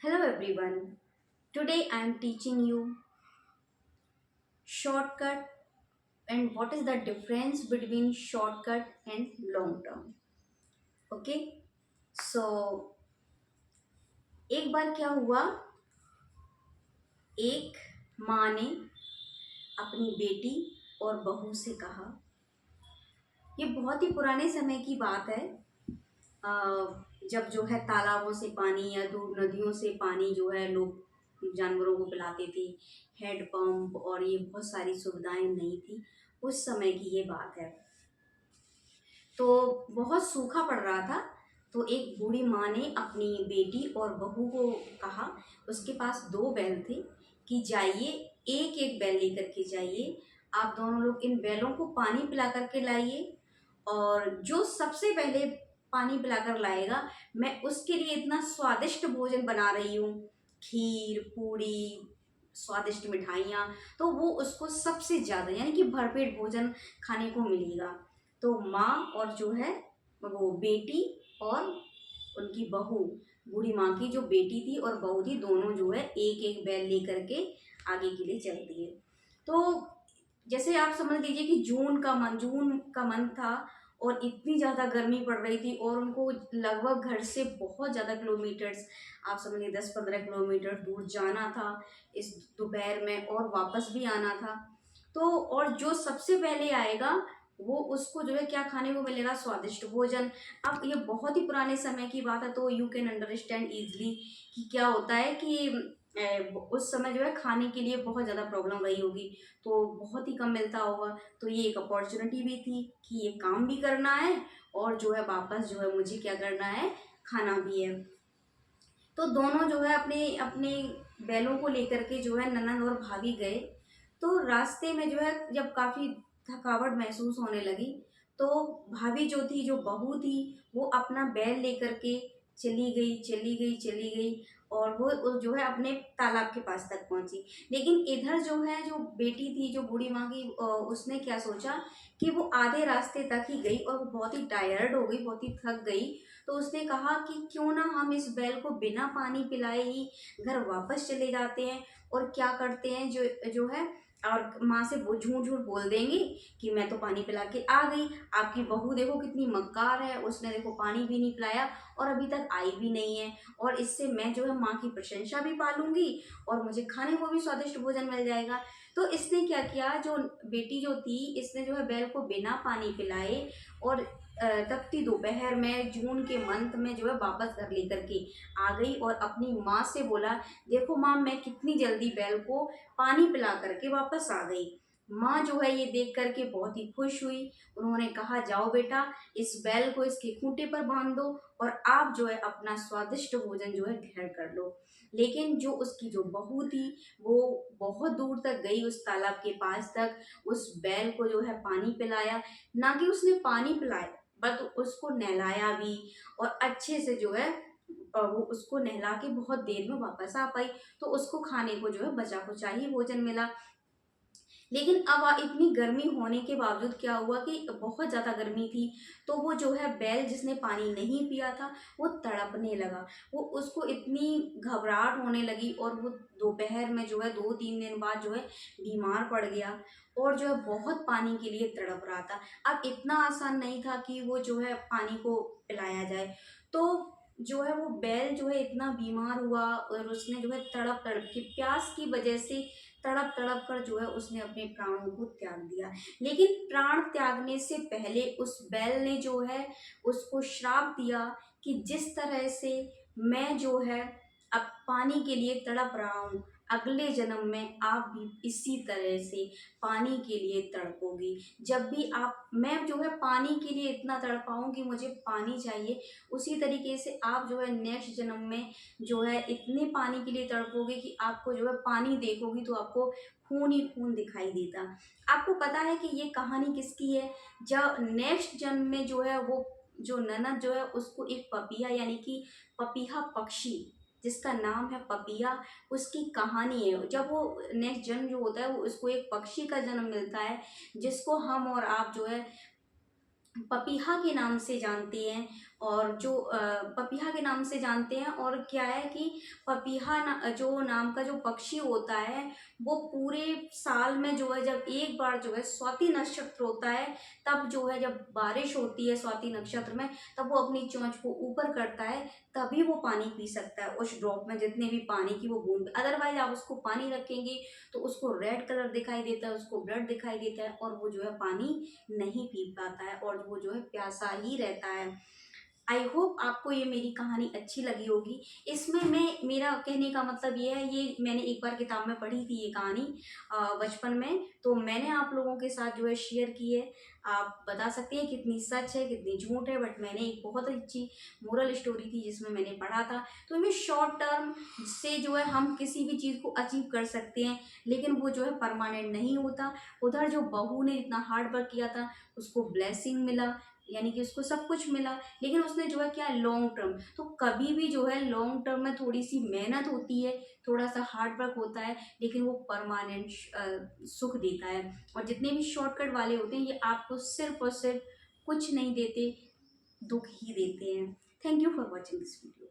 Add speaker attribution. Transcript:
Speaker 1: Hello everyone. Today I am teaching you shortcut and what is the difference between shortcut and long term. Okay? So एक बार क्या हुआ, एक माँ ने अपनी बेटी और बहू से कहा, ये बहुत ही पुराने समय की बात है। जब जो है तालाबों से पानी या दूर नदियों से पानी जो है लोग जानवरों को पिलाते थे। हैंडपंप और ये बहुत सारी सुविधाएं नहीं थी, उस समय की ये बात है। तो बहुत सूखा पड़ रहा था। तो एक बूढ़ी माँ ने अपनी बेटी और बहू को कहा, उसके पास दो बैल थे, कि जाइए एक एक बैल लेकर के जाइए, आप दोनों लोग इन बैलों को पानी पिला करके लाइए, और जो सबसे पहले पानी पिलाकर लाएगा मैं उसके लिए इतना स्वादिष्ट भोजन बना रही हूँ, खीर पूड़ी स्वादिष्ट मिठाइयाँ, तो वो उसको सबसे ज़्यादा यानी कि भरपेट भोजन खाने को मिलेगा। तो माँ और जो है वो बेटी और उनकी बहू, बूढ़ी माँ की जो बेटी थी और बहू थी, दोनों जो है एक एक बैल लेकर के आगे के लिए चल दिए। तो जैसे आप समझ लीजिए कि जून का मंथ था और इतनी ज़्यादा गर्मी पड़ रही थी और उनको लगभग घर से बहुत ज़्यादा किलोमीटर्स, आप समझिए 10-15 किलोमीटर दूर जाना था इस दोपहर में, और वापस भी आना था। तो और जो सबसे पहले आएगा वो उसको जो है क्या खाने को मिलेगा, स्वादिष्ट भोजन। अब ये बहुत ही पुराने समय की बात है, तो यू कैन अंडरस्टैंड इजली कि क्या होता है कि उस समय जो है खाने के लिए बहुत ज़्यादा प्रॉब्लम रही होगी, तो बहुत ही कम मिलता होगा। तो ये एक अपॉर्चुनिटी भी थी कि ये काम भी करना है और जो है वापस जो है मुझे क्या करना है, खाना भी है। तो दोनों जो है अपने अपने बैलों को लेकर के जो है ननंद और भाभी गए। तो रास्ते में जो है जब काफ़ी थकावट महसूस होने लगी, तो भाभी जो थी, जो बहू थी, वो अपना बैल लेकर के चली गई और वो जो है अपने तालाब के पास तक पहुंची। लेकिन इधर जो है जो बेटी थी, जो बूढ़ी माँ की, उसने क्या सोचा कि वो आधे रास्ते तक ही गई और वो बहुत ही टायर्ड हो गई, बहुत ही थक गई। तो उसने कहा कि क्यों ना हम इस बैल को बिना पानी पिलाए ही घर वापस चले जाते हैं, और क्या करते हैं जो जो है, और माँ से वो झूठ झूठ बोल देंगे कि मैं तो पानी पिला के आ गई, आपकी बहू देखो कितनी मक्कार है, उसने देखो पानी भी नहीं पिलाया और अभी तक आई भी नहीं है, और इससे मैं जो है माँ की प्रशंसा भी पालूंगी और मुझे खाने को भी स्वादिष्ट भोजन मिल जाएगा। तो इसने क्या किया, जो बेटी जो थी, इसने जो है बैल को बिना पानी पिलाए और तपती दोपहर में जून के मंथ में जो है वापस घर लेकर के आ गई और अपनी माँ से बोला, देखो माँ मैं कितनी जल्दी बैल को पानी पिला करके वापस आ गई। माँ जो है ये देख करके बहुत ही खुश हुई। उन्होंने कहा, जाओ बेटा इस बैल को इसके खूंटे पर बांध दो और आप जो है अपना स्वादिष्ट भोजन जो है ग्रहण कर लो। लेकिन जो उसकी जो बहू थी, वो बहुत दूर तक गई, उस तालाब के पास तक, उस बैल को जो है पानी पिलाया, ना कि उसने पानी पिलाया बट उसको नहलाया भी, और अच्छे से जो है वो उसको नहला के बहुत देर में वापस आ पाई। तो उसको खाने को जो है बचा कुचा ही भोजन मिला। लेकिन अब इतनी गर्मी होने के बावजूद क्या हुआ कि बहुत ज़्यादा गर्मी थी, तो वो जो है बैल जिसने पानी नहीं पिया था वो तड़पने लगा, वो उसको इतनी घबराहट होने लगी और वो दोपहर में जो है 2-3 दिन बाद जो है बीमार पड़ गया और जो है बहुत पानी के लिए तड़प रहा था। अब इतना आसान नहीं था कि वो जो है पानी को पिलाया जाए। तो जो है वो बैल जो है इतना बीमार हुआ और उसने जो है तड़प तड़प के प्यास की वजह से तड़प तड़प कर जो है उसने अपने प्राणों को त्याग दिया। लेकिन प्राण त्यागने से पहले उस बैल ने जो है उसको श्राप दिया कि जिस तरह से मैं जो है अब पानी के लिए तड़प रहा हूँ, अगले जन्म में आप भी इसी तरह से पानी के लिए तड़पोगी। जब भी आप, मैं जो है पानी के लिए इतना तड़पाऊँ कि मुझे पानी चाहिए, उसी तरीके से आप जो है नेक्स्ट जन्म में जो है इतने पानी के लिए तड़पोगे कि आपको जो है पानी देखोगी तो आपको खून ही खून दिखाई देता। आपको पता है कि ये कहानी किसकी है? जब नेक्स्ट जन्म में जो है वो जो ननद जो है उसको एक पपिया यानी कि पपीहा पक्षी, जिसका नाम है पपिया, उसकी कहानी है। जब वो नेक्स्ट जन्म जो होता है वो उसको एक पक्षी का जन्म मिलता है, जिसको हम और आप जो है पपीहा के नाम से जानते हैं। और जो पपीहा के नाम से जानते हैं। और क्या है कि पपीहा जो नाम का जो पक्षी होता है वो पूरे साल में जो है जब एक बार जो है स्वाति नक्षत्र होता है, तब जो है जब बारिश होती है स्वाति नक्षत्र में, तब वो अपनी चोंच को ऊपर करता है, तभी वो पानी पी सकता है उस ड्रॉप में जितने भी पानी की वो बूंद। अदरवाइज आप उसको पानी रखेंगे तो उसको रेड कलर दिखाई देता है, उसको ब्लड दिखाई देता है, और वो जो है पानी नहीं पी पाता है और वो जो है प्यासा ही रहता है। आई होप आपको ये मेरी कहानी अच्छी लगी होगी। इसमें मेरा कहने का मतलब ये है, ये मैंने एक बार किताब में पढ़ी थी ये कहानी बचपन में, तो मैंने आप लोगों के साथ जो है शेयर की है। आप बता सकते हैं कितनी सच है कितनी झूठ है, बट मैंने एक बहुत अच्छी मोरल स्टोरी थी जिसमें मैंने पढ़ा था। तो हमें शॉर्ट टर्म से जो है हम किसी भी चीज़ को अचीव कर सकते हैं, लेकिन वो जो है परमानेंट नहीं होता। उधर जो बहू ने इतना हार्ड वर्क किया था, उसको ब्लेसिंग मिला, यानी कि उसको सब कुछ मिला, लेकिन उसने जो है क्या लॉन्ग टर्म, तो कभी भी जो है लॉन्ग टर्म में थोड़ी सी मेहनत होती है, थोड़ा सा हार्ड वर्क होता है, लेकिन वो परमानेंट सुख देता है। और जितने भी शॉर्टकट वाले होते हैं ये आपको सिर्फ और सिर्फ कुछ नहीं देते, दुख ही देते हैं। Thank you for watching this video.